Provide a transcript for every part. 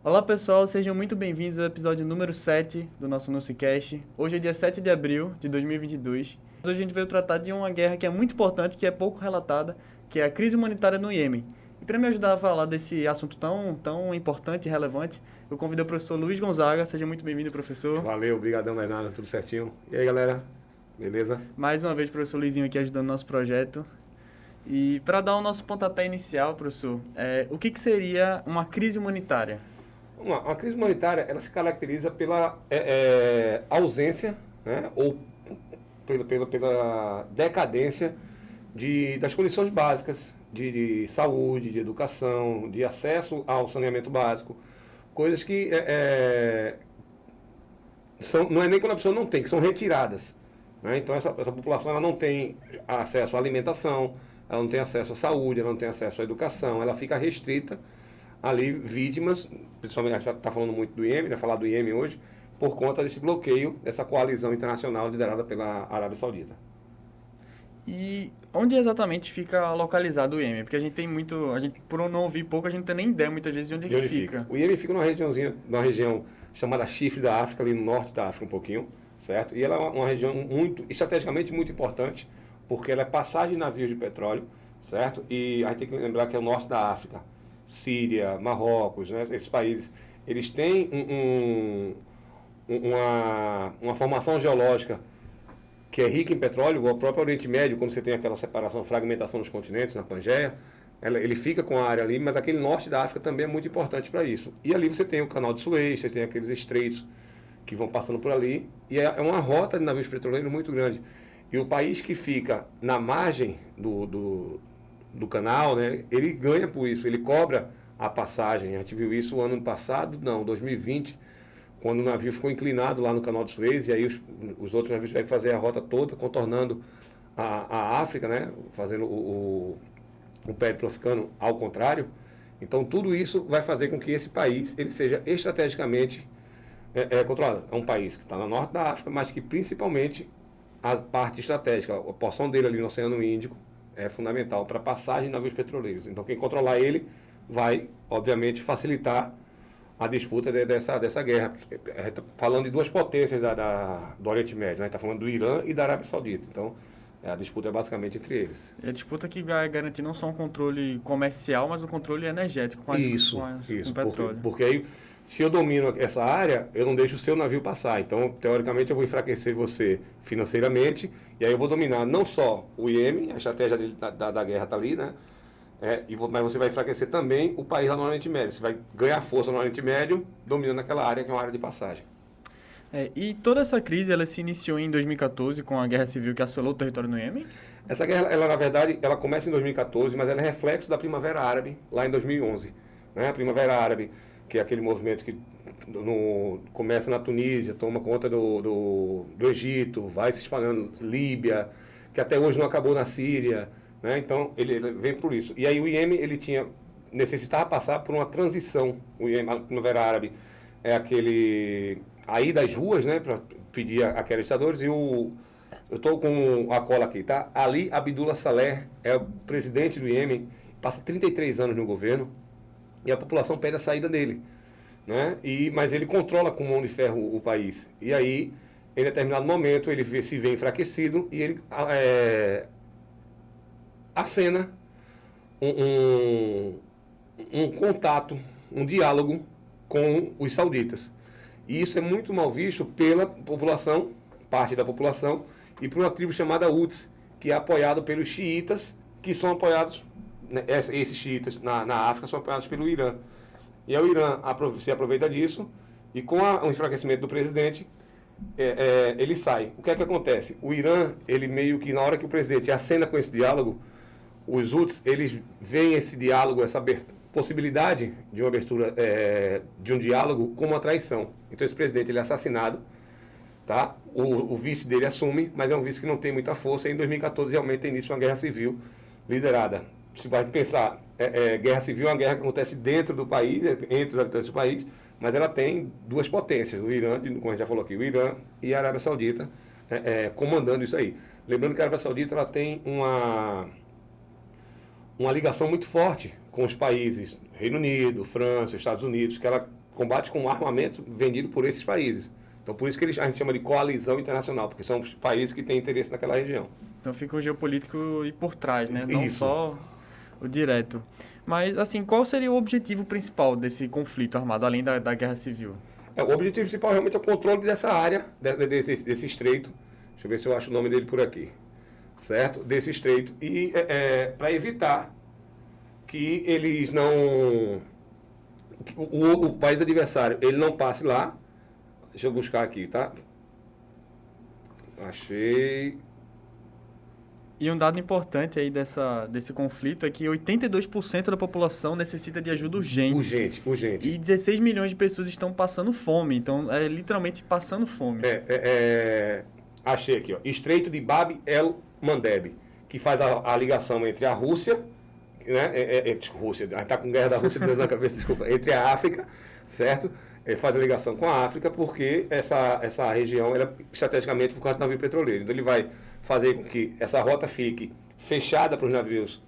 Olá pessoal, sejam muito bem-vindos ao episódio número 7 do nosso NuciCast. Hoje é dia 7 de abril de 2022. Hoje a gente veio tratar de uma guerra que é muito importante, que é pouco relatada, que é a crise humanitária no Iêmen. E para me ajudar a falar desse assunto tão importante e relevante, eu convido o professor Luiz Gonzaga. Seja muito bem-vindo, professor. Valeu, obrigadão, Bernardo, tudo certinho. E aí, galera, beleza? Mais uma vez, professor Luizinho aqui ajudando o nosso projeto. E para dar o nosso pontapé inicial, professor, o que seria uma crise humanitária? Vamos lá, a crise humanitária, ela se caracteriza pela ausência, né, ou pela decadência das condições básicas de saúde, de educação, de acesso ao saneamento básico, coisas que não é nem quando a pessoa não tem, que são retiradas. Né? Então essa população ela não tem acesso à alimentação, ela não tem acesso à saúde, ela não tem acesso à educação, ela fica restrita ali, vítimas, principalmente a gente está falando muito do Iêmen, vai falar do Iêmen hoje, por conta desse bloqueio, dessa coalizão internacional liderada pela Arábia Saudita. E onde exatamente fica localizado o Iêmen? Porque a gente tem muito, por não ouvir pouco, a gente não tem nem ideia muitas vezes de onde é E que onde fica. O Iêmen fica numa região chamada Chifre da África, ali no norte da África um pouquinho, certo? E ela é uma região estrategicamente muito importante, porque ela é passagem de navios de petróleo, certo? E a gente tem que lembrar que é o norte da África, Síria, Marrocos, né? Esses países, eles têm uma formação geológica que é rica em petróleo. O próprio Oriente Médio, quando você tem aquela separação, fragmentação dos continentes, na Pangeia, ele fica com a área ali, mas aquele norte da África também é muito importante para isso. E ali você tem o canal de Suez, você tem aqueles estreitos que vão passando por ali, e é uma rota de navios petroleiros muito grande. E o país que fica na margem do canal, né, ele ganha por isso, ele cobra a passagem. A gente viu isso o ano passado, não, 2020, quando o navio ficou inclinado lá no canal de Suez, e aí os outros navios tiveram que fazer a rota toda, contornando a África, né, fazendo o périplo africano ao contrário. Então tudo isso vai fazer com que esse país ele seja estrategicamente controlado. É um país que está no norte da África, mas que principalmente a parte estratégica, a porção dele ali no Oceano Índico, é fundamental para a passagem de navios petroleiros. Então quem controlar ele vai, obviamente, facilitar a disputa dessa guerra. A gente está falando de duas potências do Oriente Médio, né? A gente está falando do Irã e da Arábia Saudita. Então a disputa é basicamente entre eles. É a disputa que vai garantir não só um controle comercial, mas um controle energético com Isso, com o isso. petróleo. Porque aí, se eu domino essa área, eu não deixo o seu navio passar. Então, teoricamente, eu vou enfraquecer você financeiramente, e aí eu vou dominar não só o Iêmen, a estratégia dele, da guerra está ali, né? Mas você vai enfraquecer também o país lá no Oriente Médio. Você vai ganhar força no Oriente Médio, dominando aquela área que é uma área de passagem. E toda essa crise ela se iniciou em 2014 com a guerra civil que assolou o território no Iêmen? Essa guerra, ela na verdade, ela começa em 2014, mas ela é reflexo da Primavera Árabe, lá em 2011. Né? A Primavera Árabe, que é aquele movimento que começa na Tunísia, toma conta do Egito, vai se espalhando, Líbia, que até hoje não acabou na Síria. Né? Então, ele vem por isso. E aí o Iêmen, ele necessitava passar por uma transição. O Iêmen, a Primavera Árabe é aí das ruas, né, para pedir aqueles ditadores, eu estou com a cola aqui, tá? Ali Abdullah Saleh é o presidente do Iêmen, passa 33 anos no governo, e a população pede a saída dele. Né? Mas ele controla com mão de ferro o país. E aí, em determinado momento, ele se vê enfraquecido e ele acena um contato, um diálogo com os sauditas. E isso é muito mal visto pela população, parte da população, e por uma tribo chamada Houthis, que é apoiado pelos xiitas, que são apoiados, né, esses xiitas na África são apoiados pelo Irã. E aí o Irã se aproveita disso, e com o enfraquecimento do presidente, ele sai. O que é que acontece? O Irã, ele meio que, na hora que o presidente acena com esse diálogo, os Houthis, eles veem esse diálogo, essa possibilidade de uma abertura de um diálogo como uma traição. Então esse presidente ele é assassinado, tá? O vice dele assume, mas é um vice que não tem muita força, e em 2014 realmente tem início uma guerra civil liderada. Se vai pensar, guerra civil é uma guerra que acontece dentro do país, entre os habitantes do país, mas ela tem duas potências, o Irã, como a gente já falou aqui, o Irã e a Arábia Saudita comandando isso aí. Lembrando que a Arábia Saudita ela tem uma ligação muito forte com os países Reino Unido, França, Estados Unidos, que ela combate com armamento vendido por esses países. Então, por isso que a gente chama de coalizão internacional, porque são os países que têm interesse naquela região. Então fica o geopolítico e por trás, né? Não Isso. só o direto. Mas, assim, qual seria o objetivo principal desse conflito armado, além da guerra civil? O objetivo principal realmente é o controle dessa área, desse estreito. Deixa eu ver se eu acho o nome dele por aqui. Certo? Desse estreito. E para evitar que eles não... O país adversário, ele não passe lá. Deixa eu buscar aqui, tá? Achei... E um dado importante aí desse conflito é que 82% da população necessita de ajuda urgente. Urgente. E 16 milhões de pessoas estão passando fome. Então, é literalmente passando fome. Achei aqui, ó. Estreito de Bab el Mandeb, que faz a ligação entre a Rússia, né? Rússia, a gente tá com guerra da Rússia dentro da cabeça, desculpa. Entre a África, certo? Faz a ligação com a África, porque essa região era estrategicamente por causa do navio petroleiro. Então ele vai fazer com que essa rota fique fechada para os navios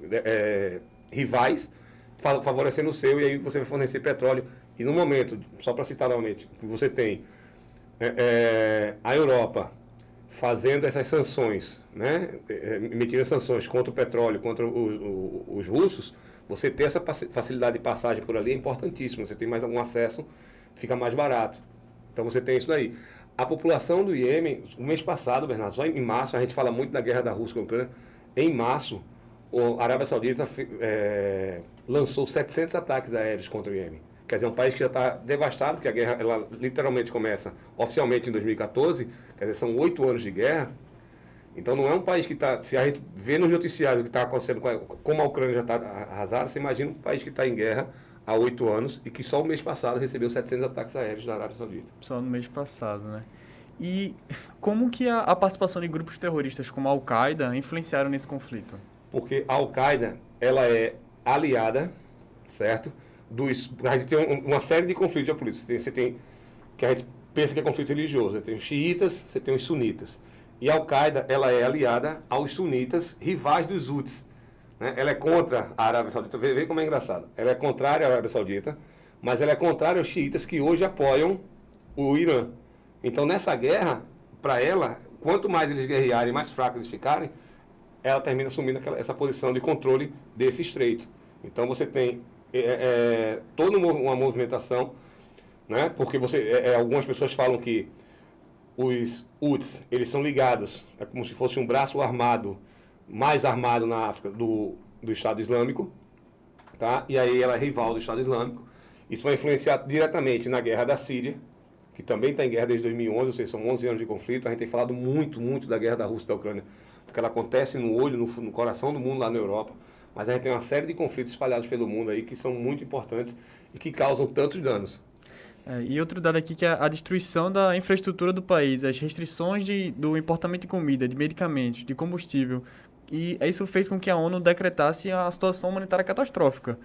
rivais, favorecendo o seu, e aí você vai fornecer petróleo. E no momento, só para citar novamente, que você tem a Europa fazendo essas sanções, né, emitindo sanções contra o petróleo, contra os russos, você ter essa facilidade de passagem por ali é importantíssimo. Você tem mais algum acesso, fica mais barato. Então você tem isso daí. A população do Iêmen, no mês passado, Bernardo, só em março, a gente fala muito da guerra da Rússia com a Ucrânia, em março, a Arábia Saudita lançou 700 ataques aéreos contra o Iêmen. Quer dizer, é um país que já está devastado, porque a guerra ela literalmente começa oficialmente em 2014, quer dizer, são 8 anos de guerra. Então não é um país que está, se a gente vê nos noticiários o que está acontecendo, como a Ucrânia já está arrasada, você imagina um país que está em guerra há 8 anos e que só o mês passado recebeu 700 ataques aéreos da Arábia Saudita. Só no mês passado, né? E como que a participação de grupos terroristas como a Al-Qaeda influenciaram nesse conflito? Porque a Al-Qaeda, ela é aliada, certo? A gente tem uma série de conflitos geopolíticos. Você tem que a gente pensa que é conflito religioso. Você tem os xiitas, você tem os sunitas. E a Al-Qaeda, ela é aliada aos sunitas, rivais dos Houthis. Né? Ela é contra a Arábia Saudita. Vê como é engraçado. Ela é contrária à Arábia Saudita, mas ela é contrária aos xiitas que hoje apoiam o Irã. Então, nessa guerra, para ela, quanto mais eles guerrearem, mais fracos eles ficarem, ela termina assumindo essa posição de controle desse estreito. Então, você tem toda uma movimentação, né? Porque algumas pessoas falam que os Houthis, eles são ligados, é como se fosse um braço armado, mais armado na África do Estado Islâmico, tá? E aí ela é rival do Estado Islâmico. Isso vai influenciar diretamente na guerra da Síria, que também está em guerra desde 2011, ou seja, são 11 anos de conflito. A gente tem falado muito, muito da guerra da Rússia e da Ucrânia, porque ela acontece no olho, no coração do mundo lá na Europa. Mas a gente tem uma série de conflitos espalhados pelo mundo aí que são muito importantes e que causam tantos danos. E outro dado aqui que é a destruição da infraestrutura do país, as restrições do importamento de comida, de medicamentos, de combustível. E isso fez com que a ONU decretasse a situação humanitária catastrófica.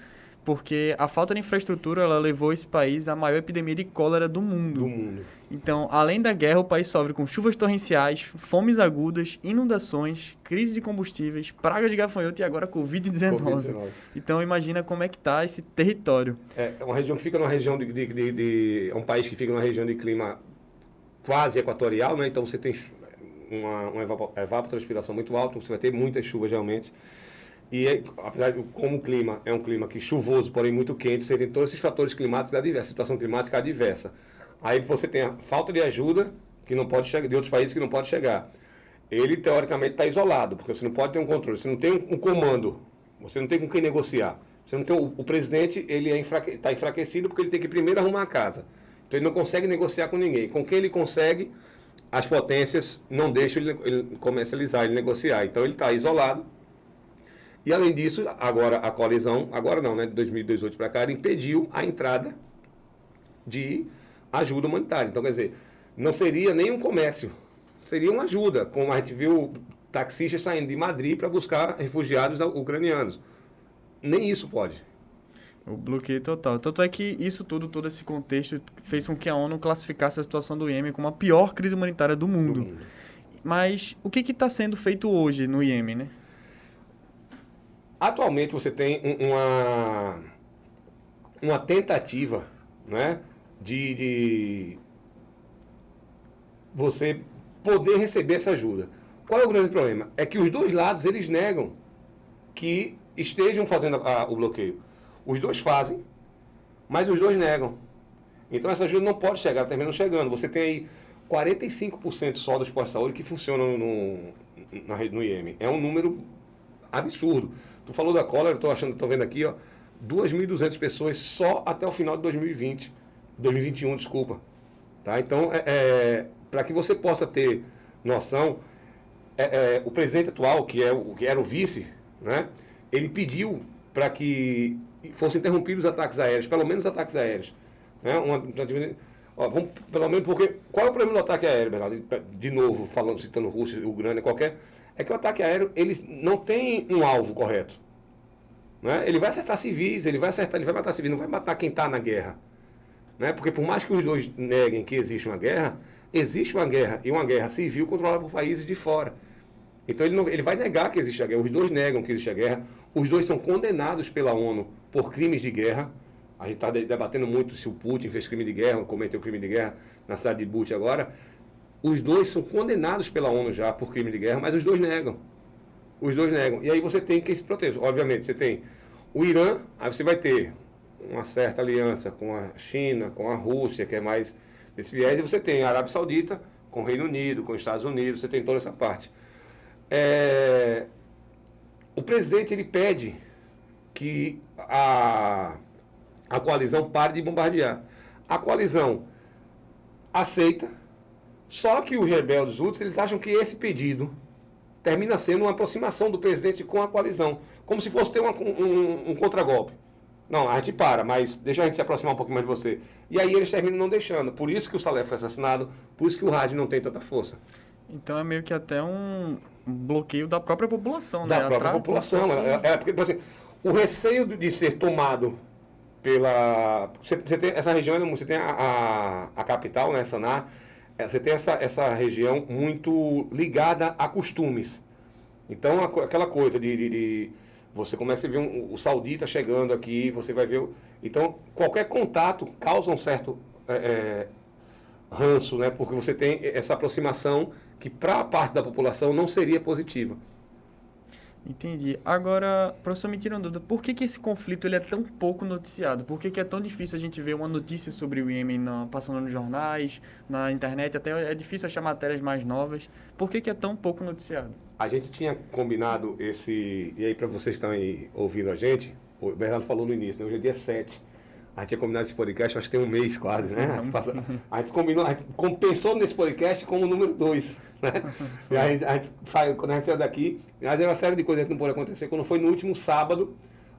Porque a falta de infraestrutura ela levou esse país à maior epidemia de cólera do mundo. Então, além da guerra, o país sofre com chuvas torrenciais, fomes agudas, inundações, crise de combustíveis, praga de gafanhoto e agora Covid-19. Então, imagina como é que está esse território. É uma região que fica numa região é um país que fica numa região de clima quase equatorial, né? Então você tem uma evapotranspiração muito alta, você vai ter muitas chuvas realmente. E apesar de como o clima é um clima que chuvoso, porém muito quente, você tem todos esses fatores climáticos adversos, situação climática adversa. Aí você tem a falta de ajuda que não pode chegar, de outros países que não pode chegar. Ele teoricamente está isolado, porque você não pode ter um controle, você não tem um comando, você não tem com quem negociar. Você não tem o presidente, ele está enfraquecido porque ele tem que primeiro arrumar a casa. Então ele não consegue negociar com ninguém. Com quem ele consegue, as potências não deixam ele comercializar, ele negociar. Então ele está isolado. E além disso, agora a coalizão, agora não, né, de 2018 para cá, impediu a entrada de ajuda humanitária. Então, quer dizer, não seria nem um comércio, seria uma ajuda, como a gente viu taxistas saindo de Madrid para buscar refugiados ucranianos. Nem isso pode. O bloqueio total. Tanto é que isso tudo, todo esse contexto, fez com que a ONU classificasse a situação do Iêmen como a pior crise humanitária do mundo. Mas o que está sendo feito hoje no Iêmen, né? Atualmente você tem uma tentativa, né, de você poder receber essa ajuda. Qual é o grande problema? É que os dois lados, eles negam que estejam fazendo o bloqueio. Os dois fazem, mas os dois negam. Então essa ajuda não pode chegar, termina chegando. Você tem aí 45% só dos postos de saúde que funcionam no IEM. É um número absurdo. Tu falou da cólera, estou vendo aqui, ó, 2.200 pessoas só até o final de 2021, desculpa. Tá? Então, para que você possa ter noção, o presidente atual, que era o vice, né, ele pediu para que fossem interrompidos os ataques aéreos, pelo menos os ataques aéreos. Né, vamos, pelo menos porque... Qual é o problema do ataque aéreo, Bernardo? De novo, citando Rússia, Ucrânia, qualquer... É que o ataque aéreo, ele não tem um alvo correto. Né? Ele vai acertar civis, ele vai matar civis, não vai matar quem está na guerra. Né? Porque por mais que os dois neguem que existe uma guerra, e uma guerra civil controlada por países de fora. Então ele vai negar que existe a guerra, os dois negam que existe a guerra, os dois são condenados pela ONU por crimes de guerra. A gente está debatendo muito se o Putin fez crime de guerra, cometeu crime de guerra na cidade de Bucha agora. Os dois são condenados pela ONU já por crime de guerra, mas os dois negam. Os dois negam. E aí você tem que se proteger. Obviamente, você tem o Irã, aí você vai ter uma certa aliança com a China, com a Rússia, que é mais desse viés, e você tem a Arábia Saudita, com o Reino Unido, com os Estados Unidos, você tem toda essa parte. O presidente, ele pede que a coalizão pare de bombardear. A coalizão aceita, só que os rebeldes Houthis, eles acham que esse pedido termina sendo uma aproximação do presidente com a coalizão, como se fosse ter um contragolpe. Não, a gente para, mas deixa a gente se aproximar um pouquinho mais de você. E aí eles terminam não deixando. Por isso que o Saleh foi assassinado, por isso que o Hadi não tem tanta força. Então é meio que até um bloqueio da própria população, né? Da própria população. Porque, por exemplo, o receio de ser tomado pela... Você tem essa região, você tem a capital, né, Saná, você tem essa região muito ligada a costumes. Então, aquela coisa de você começa a ver o saudita chegando aqui, você vai ver... Então, qualquer contato causa um certo ranço, né? Porque você tem essa aproximação que, para a parte da população, não seria positiva. Entendi. Agora, professor, me tira uma dúvida. Por que esse conflito ele é tão pouco noticiado? Por que é tão difícil a gente ver uma notícia sobre o Iêmen passando nos jornais, na internet? Até é difícil achar matérias mais novas. Por que é tão pouco noticiado? A gente tinha combinado esse... E aí, para vocês que estão aí ouvindo a gente, o Bernardo falou no início, né? Hoje é dia 7. A gente tinha combinado esse podcast, acho que tem um mês quase, né? A gente combinou, a gente pensou nesse podcast como o número 2, né? E a gente saiu, quando a gente saiu daqui, mas era uma série de coisas que não pôde acontecer. Quando foi no último sábado,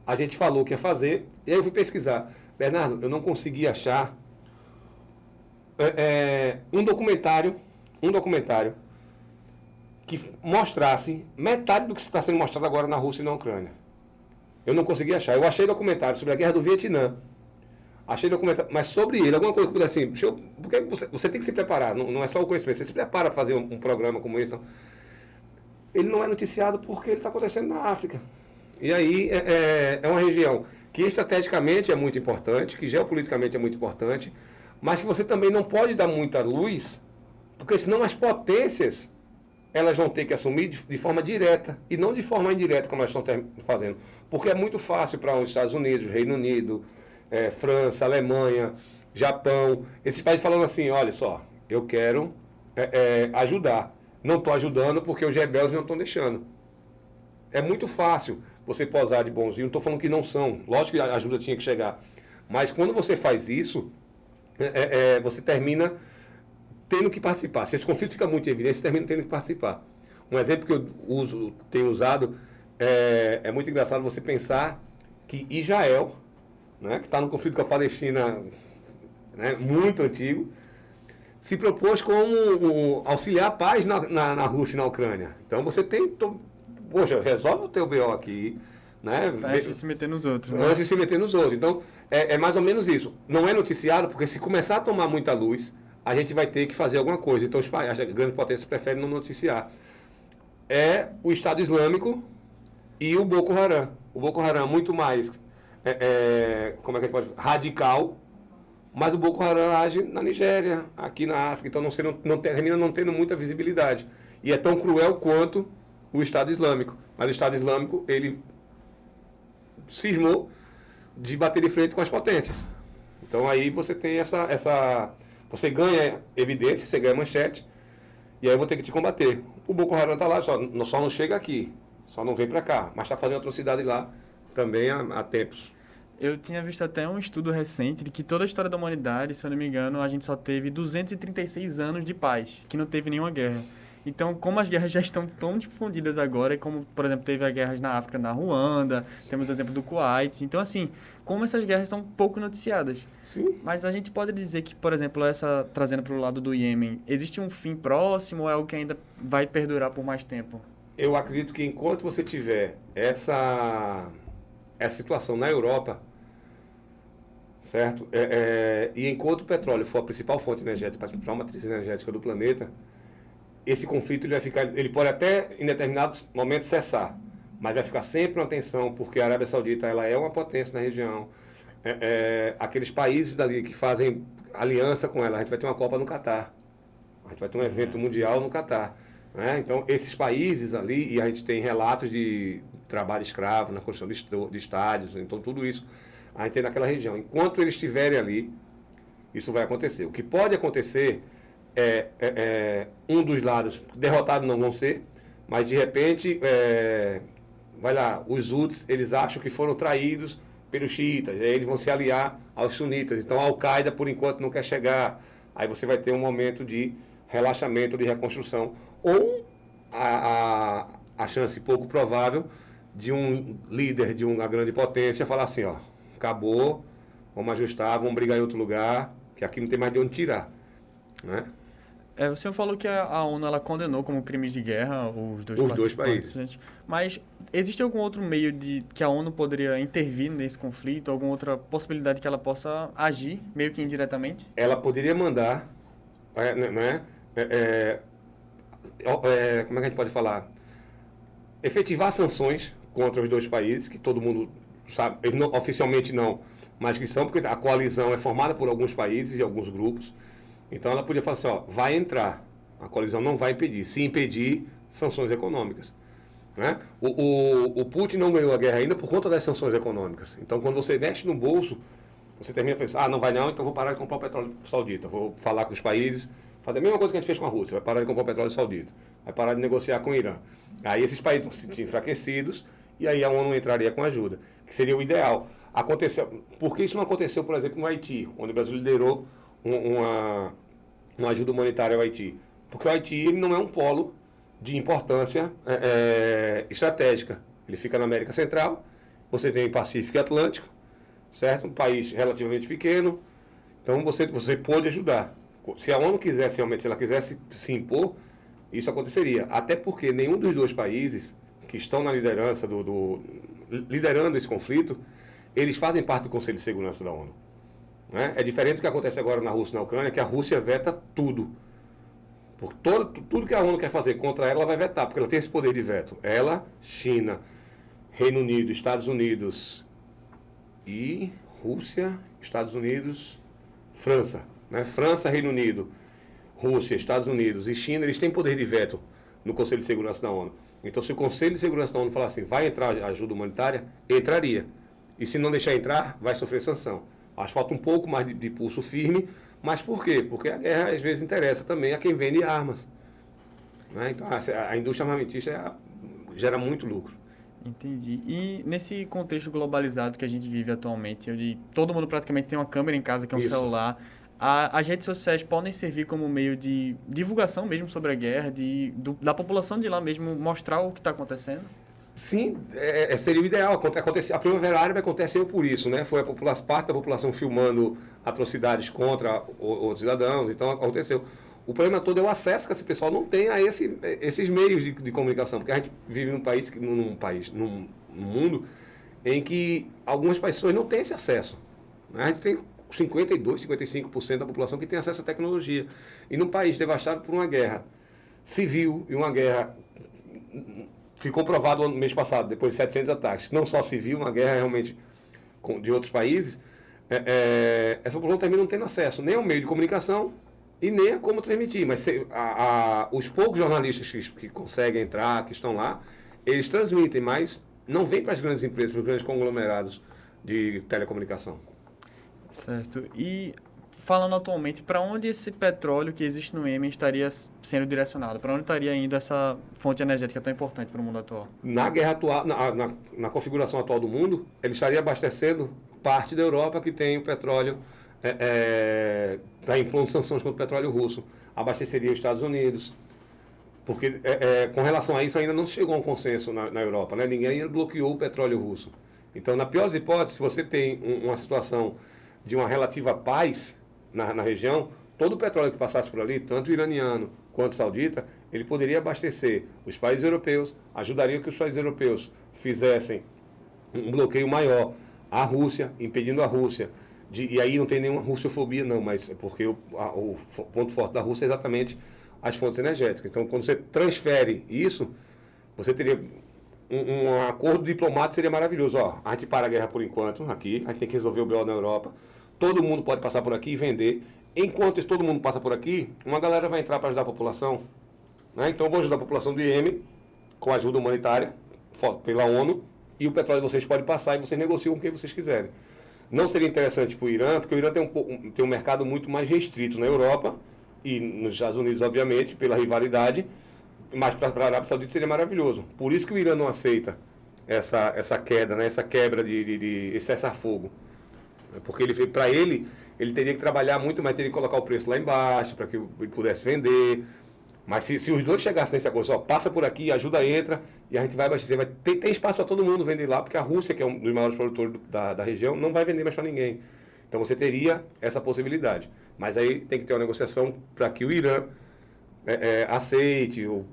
a gente falou que ia fazer, e aí eu fui pesquisar. Bernardo, eu não consegui achar um documentário que mostrasse metade do que está sendo mostrado agora na Rússia e na Ucrânia. Eu não consegui achar. Eu achei documentário sobre a guerra do Vietnã. Achei documentário, mas sobre ele, alguma coisa que pudesse assim, porque você tem que se preparar, não é só o conhecimento, você se prepara para fazer um programa como esse. Não. Ele não é noticiado porque ele está acontecendo na África. E aí é uma região que estrategicamente é muito importante, que geopoliticamente é muito importante, mas que você também não pode dar muita luz, porque senão as potências elas vão ter que assumir de forma direta e não de forma indireta como elas estão fazendo. Porque é muito fácil para os Estados Unidos, Reino Unido, França, Alemanha, Japão, esses países falando assim, olha só, eu quero ajudar. Não estou ajudando porque os rebeldes não estão deixando. É muito fácil você posar de bonzinho, não estou falando que não são, lógico que a ajuda tinha que chegar. Mas quando você faz isso, você termina tendo que participar. Se esse conflito fica muito evidente, você termina tendo que participar. Um exemplo que eu tenho usado, é muito engraçado você pensar que Israel, né, que está no conflito com a Palestina, né, muito antigo, se propôs como auxiliar a paz na Rússia e na Ucrânia. Então você tem... Poxa, resolve o teu BO aqui, né? Antes de se meter nos outros. Né? Antes de se meter nos outros. Então, é mais ou menos isso. Não é noticiado, porque se começar a tomar muita luz, a gente vai ter que fazer alguma coisa. Então, as grandes potências preferem não noticiar. É o Estado Islâmico e o Boko Haram. O Boko Haram é muito mais, como é que a gente pode radical Mas o Boko Haram age na Nigéria, aqui na África, então termina não tendo muita visibilidade. E é tão cruel quanto o Estado Islâmico. Mas o Estado Islâmico, ele cismou de bater de frente com as potências. Então aí você tem você ganha evidência, você ganha manchete, e aí eu vou ter que te combater. O Boko Haram está lá, só não chega aqui, só não vem para cá, mas está fazendo atrocidade lá também há tempos. Eu tinha visto até um estudo recente de que toda a história da humanidade, se eu não me engano, a gente só teve 236 anos de paz, que não teve nenhuma guerra. Então, como as guerras já estão tão difundidas agora, como, por exemplo, teve as guerras na África, na Ruanda, temos o exemplo do Kuwait. Então, assim, como essas guerras são pouco noticiadas. Sim. Mas a gente pode dizer que, por exemplo, trazendo para o lado do Iêmen, existe um fim próximo ou é algo que ainda vai perdurar por mais tempo? Eu acredito que enquanto você tiver essa situação na Europa, certo? E enquanto o petróleo for a principal fonte energética, a principal matriz energética do planeta, esse conflito ele pode até em determinados momentos cessar, mas vai ficar sempre uma tensão, porque a Arábia Saudita ela é uma potência na região. Aqueles países dali que fazem aliança com ela, a gente vai ter uma Copa no Catar, a gente vai ter um evento mundial no Catar. Né? Então, esses países ali, e a gente tem relatos de trabalho escravo na construção de estádios, então tudo isso a gente tem naquela região. Enquanto eles estiverem ali, isso vai acontecer. O que pode acontecer um dos lados, derrotados não vão ser, mas de repente, vai lá, os Houthis, eles acham que foram traídos pelos xiitas, aí eles vão se aliar aos sunitas. Então a Al-Qaeda, por enquanto, não quer chegar. Aí você vai ter um momento de relaxamento, de reconstrução. Ou a chance pouco provável de um líder de uma grande potência falar assim, ó, acabou, vamos ajustar, vamos brigar em outro lugar, que aqui não tem mais de onde tirar. Né? O senhor falou que a ONU ela condenou como crimes de guerra os dois países. Mas existe algum outro meio que a ONU poderia intervir nesse conflito? Alguma outra possibilidade que ela possa agir, meio que indiretamente? Ela poderia mandar, como é que a gente pode falar? Efetivar sanções contra os dois países, que todo mundo sabe, oficialmente não, mas que são, porque a coalizão é formada por alguns países e alguns grupos. Então ela podia falar assim, ó, vai entrar, a coalizão não vai impedir. Se impedir, sanções econômicas. Né? O Putin não ganhou a guerra ainda por conta das sanções econômicas. Então quando você mexe no bolso, você termina pensando, não vai não, então vou parar de comprar o petróleo saudita. Vou falar com os países, fazer a mesma coisa que a gente fez com a Rússia, vai parar de comprar o petróleo saudita. Vai parar de negociar com o Irã. Aí esses países vão se sentir enfraquecidos e aí a ONU entraria com ajuda, que seria o ideal. Por que isso não aconteceu, por exemplo, no Haiti, onde o Brasil liderou uma ajuda humanitária ao Haiti? Porque o Haiti ele não é um polo de importância estratégica. Ele fica na América Central, você tem Pacífico e Atlântico, certo? Um país relativamente pequeno, então você pode ajudar. Se a ONU quisesse realmente, se ela quisesse se impor, isso aconteceria. Até porque nenhum dos dois países que estão na liderança, liderando esse conflito, eles fazem parte do Conselho de Segurança da ONU. Né? É diferente do que acontece agora na Rússia e na Ucrânia, que a Rússia veta tudo. Por tudo que a ONU quer fazer contra ela, ela vai vetar, porque ela tem esse poder de veto. Ela, China, Reino Unido, Estados Unidos e Rússia, Estados Unidos, França. Né? França, Reino Unido, Rússia, Estados Unidos e China, eles têm poder de veto no Conselho de Segurança da ONU. Então, se o Conselho de Segurança da ONU falar assim, vai entrar ajuda humanitária, entraria. E se não deixar entrar, vai sofrer sanção. Acho que falta um pouco mais de pulso firme, mas por quê? Porque a guerra às vezes interessa também a quem vende armas. Né? Então a indústria armamentista gera muito lucro. Entendi. E nesse contexto globalizado que a gente vive atualmente, onde todo mundo praticamente tem uma câmera em casa, que é um celular, as redes sociais podem servir como meio de divulgação mesmo sobre a guerra, da população de lá mesmo mostrar o que está acontecendo? Sim, seria o ideal. A Primavera Árabe aconteceu por isso, né? Foi parte da população filmando atrocidades contra outros cidadãos, então aconteceu. O problema todo é o acesso que esse pessoal não tem a esses meios de comunicação, porque a gente vive num mundo em que algumas pessoas não têm esse acesso. Né? A gente tem 52%, 55% da população que tem acesso à tecnologia. E num país devastado por uma guerra civil e uma guerra... Ficou provado no mês passado, depois de 700 ataques, não só civil, uma guerra realmente de outros países, essa população termina não tendo acesso nem ao meio de comunicação e nem a como transmitir. Mas os poucos jornalistas que conseguem entrar, que estão lá, eles transmitem, mas não vêm para as grandes empresas, para os grandes conglomerados de telecomunicação. Certo. E falando atualmente, para onde esse petróleo que existe no Iêmen estaria sendo direcionado? Para onde estaria indo essa fonte energética tão importante para o mundo atual? Na guerra atual, na configuração atual do mundo, ele estaria abastecendo parte da Europa que tem o petróleo, está impondo sanções contra o petróleo russo. Abasteceria os Estados Unidos, porque com relação a isso ainda não chegou a um consenso na Europa, né? Ninguém ainda bloqueou o petróleo russo. Então, na pior das hipóteses, se você tem uma situação de uma relativa paz na região, todo o petróleo que passasse por ali, tanto iraniano quanto saudita, ele poderia abastecer os países europeus, ajudaria que os países europeus fizessem um bloqueio maior à Rússia, impedindo a Rússia, e aí não tem nenhuma russofobia não, mas é porque o ponto forte da Rússia é exatamente as fontes energéticas. Então, quando você transfere isso, você teria um acordo diplomático, seria maravilhoso. Ó, a gente para a guerra por enquanto, aqui, a gente tem que resolver o BO na Europa, todo mundo pode passar por aqui e vender. Enquanto todo mundo passa por aqui, uma galera vai entrar para ajudar a população. Né? Então, eu vou ajudar a população do Iêmen com ajuda humanitária pela ONU, e o petróleo vocês podem passar e vocês negociam com quem vocês quiserem. Não seria interessante para o Irã, porque o Irã tem um mercado muito mais restrito na Europa e nos Estados Unidos, obviamente, pela rivalidade, mas para a Arábia Saudita seria maravilhoso. Por isso que o Irã não aceita essa queda, né? Essa quebra de cessar-fogo. Porque para ele teria que trabalhar muito, mas teria que colocar o preço lá embaixo para que ele pudesse vender. Mas se os dois chegassem nesse acordo, só passa por aqui, ajuda, entra, e a gente vai abastecer. Tem espaço para todo mundo vender lá, porque a Rússia, que é um dos maiores produtores da região, não vai vender mais para ninguém. Então você teria essa possibilidade. Mas aí tem que ter uma negociação para que o Irã aceite, ou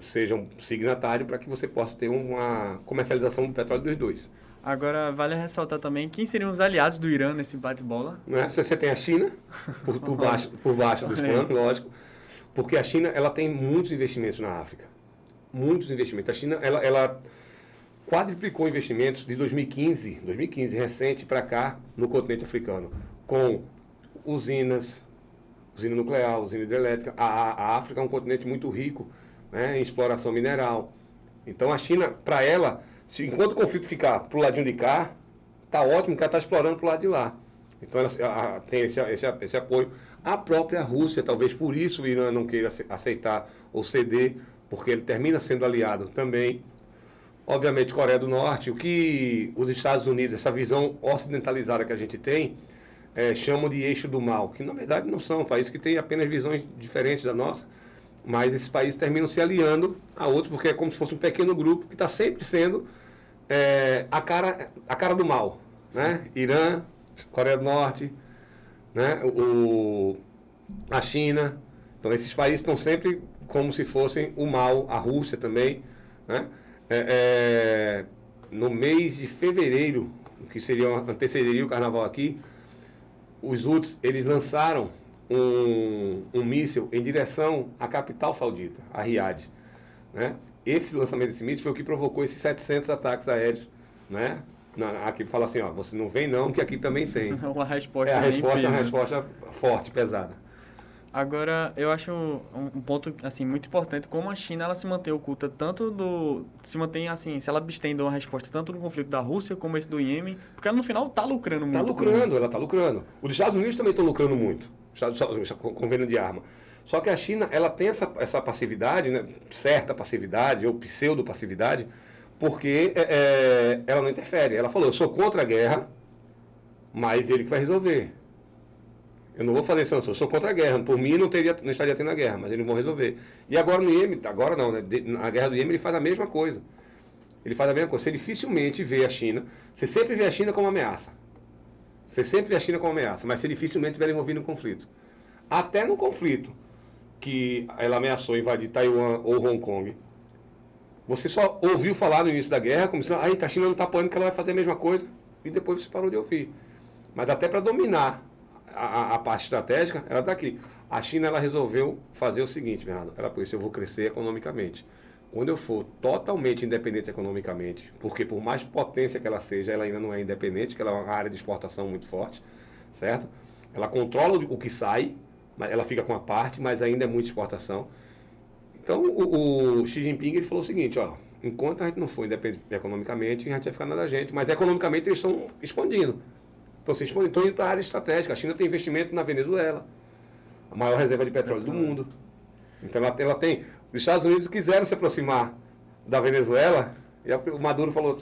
seja um signatário, para que você possa ter uma comercialização do petróleo dos dois. Agora, vale ressaltar também quem seriam os aliados do Irã nesse bate-bola. Né? Se você tem a China, por baixo dos panos, lógico, porque a China ela tem muitos investimentos na África. Muitos investimentos. A China ela quadruplicou investimentos de 2015 recente para cá, no continente africano, com usina nuclear, usina hidrelétrica. A África é um continente muito rico, né, em exploração mineral. Então a China, para ela, enquanto o conflito ficar pro ladinho de cá, tá ótimo que ela está explorando pro lado de lá. Então ela tem esse apoio. A própria Rússia, talvez por isso o Irã não queira aceitar ou ceder, porque ele termina sendo aliado também. Obviamente, Coreia do Norte, o que os Estados Unidos, essa visão ocidentalizada que a gente tem, chamam de eixo do mal, que na verdade não são países que têm apenas visões diferentes da nossa, mas esses países terminam se aliando a outros, porque é como se fosse um pequeno grupo que está sempre sendo a cara do mal. Né? Irã, Coreia do Norte, né? A China. Então esses países estão sempre como se fossem o mal, a Rússia também. Né? No mês de fevereiro, que antecederia o carnaval aqui, os Houthis, eles lançaram um míssil em direção à capital saudita, a Riad. Né? Esse lançamento desse míssil foi o que provocou esses 700 ataques aéreos. Né? Aqui fala assim, ó, você não vem não, que aqui também tem. Uma resposta uma resposta forte, pesada. Agora, eu acho um ponto assim muito importante como a China ela se mantém oculta se ela abstém de uma resposta tanto no conflito da Rússia como esse do Iêmen, porque ela no final está lucrando muito. Ela está lucrando. Os Estados Unidos também estão lucrando muito, com venda de arma. Só que a China ela tem essa passividade, né, certa passividade ou pseudo-passividade, porque ela não interfere. Ela falou, eu sou contra a guerra, mas ele que vai resolver. Eu não vou fazer sanção, eu sou contra a guerra. Por mim, não estaria tendo a guerra, mas eles vão resolver. E agora no Iêmen, agora não, né? Na guerra do Iêmen ele faz a mesma coisa. Ele faz a mesma coisa. Você dificilmente vê a China, você sempre vê a China como ameaça. Mas você dificilmente vê ela envolvida no conflito. Até no conflito que ela ameaçou invadir Taiwan ou Hong Kong, você só ouviu falar no início da guerra, como se a China não está apoiando que ela vai fazer a mesma coisa, e depois você parou de ouvir. Mas até para dominar a parte estratégica, ela está aqui. A China ela resolveu fazer o seguinte, Bernardo, ela disse, eu vou crescer economicamente. quando eu for totalmente independente economicamente, porque por mais potência que ela seja, ela ainda não é independente, que ela é uma área de exportação muito forte, certo? Ela controla o que sai, mas ela fica com a parte, mas ainda é muita exportação. Então, o Xi Jinping ele falou o seguinte, ó, enquanto a gente não for independente economicamente, a gente vai ficar nada da gente, mas economicamente eles estão expandindo. Então, se expandem, estão indo para a área estratégica. A China tem investimento na Venezuela, a maior reserva de petróleo do mundo. Então, ela tem... Os Estados Unidos quiseram se aproximar da Venezuela, e o Maduro falou,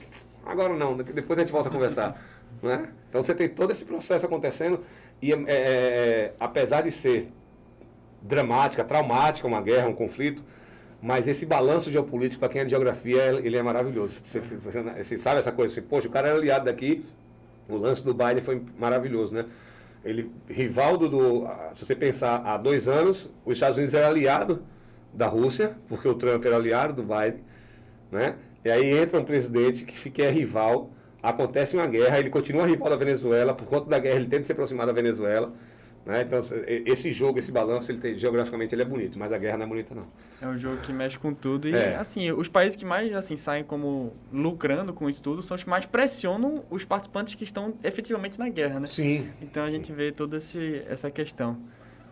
agora não, depois a gente volta a conversar. Né? Então, você tem todo esse processo acontecendo, e apesar de ser dramática, traumática, uma guerra, um conflito, mas esse balanço geopolítico, para quem é de geografia, ele é maravilhoso. Você sabe essa coisa, assim, poxa, o cara era aliado daqui, o lance do Biden foi maravilhoso, né? Ele, rival se você pensar, há 2 anos, os Estados Unidos era aliado da Rússia, porque o Trump era aliado do Biden, né? E aí entra um presidente que é rival, acontece uma guerra, ele continua rival da Venezuela, por conta da guerra ele tenta se aproximar da Venezuela, né? Então, esse jogo, esse balanço, geograficamente ele é bonito, mas a guerra não é bonita, não. É um jogo que mexe com tudo e, assim, os países que mais, assim, saem como lucrando com isso tudo são os que mais pressionam os participantes que estão efetivamente na guerra, né? Sim. Então, a gente vê toda essa questão.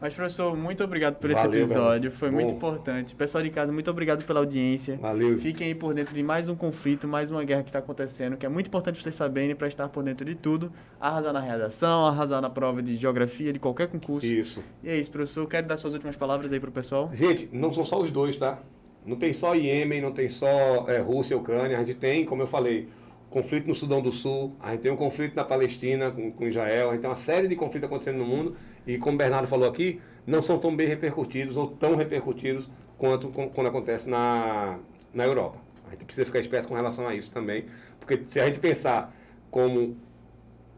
Mas, professor, muito obrigado por esse Valeu, episódio, galera. foi muito importante. Pessoal de casa, muito obrigado pela audiência. Valeu. Fiquem aí por dentro de mais um conflito, mais uma guerra que está acontecendo, que é muito importante vocês saberem para estar por dentro de tudo, arrasar na redação, arrasar na prova de geografia, de qualquer concurso. Isso. E é isso, professor. Quero dar suas últimas palavras aí pro pessoal. Gente, não são só os dois, tá? Não tem só Iêmen, não tem só Rússia e Ucrânia. A gente tem, como eu falei, conflito no Sudão do Sul, a gente tem um conflito na Palestina com Israel, a gente tem uma série de conflitos acontecendo no mundo e, como o Bernardo falou aqui, não são tão bem repercutidos ou tão repercutidos quanto quando acontece na Europa. A gente precisa ficar esperto com relação a isso também, porque se a gente pensar como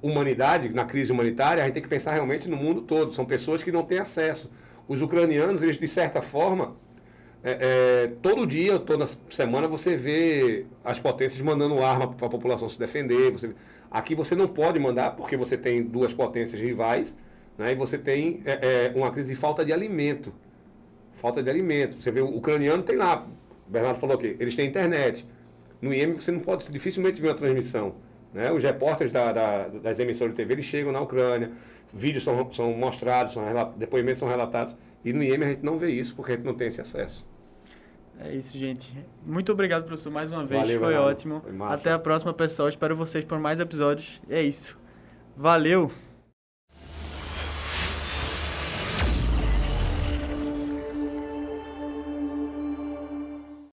humanidade, na crise humanitária, a gente tem que pensar realmente no mundo todo. São pessoas que não têm acesso. Os ucranianos, eles de certa forma, todo dia, toda semana, você vê as potências mandando arma para a população se defender. Aqui você não pode mandar, porque você tem 2 potências rivais, né, e você tem uma crise de falta de alimento. Falta de alimento. Você vê, o ucraniano tem lá, o Bernardo falou aqui, eles têm internet. No Iêmen você não pode, dificilmente ver uma transmissão. Né? Os repórteres das emissoras de TV, eles chegam na Ucrânia, vídeos são mostrados, depoimentos são relatados, e no Iêmen a gente não vê isso, porque a gente não tem esse acesso. É isso, gente. Muito obrigado, professor, mais uma vez. Valeu, foi Bernardo. ótimo. Foi massa. Até a próxima, pessoal. Espero vocês por mais episódios. É isso. Valeu!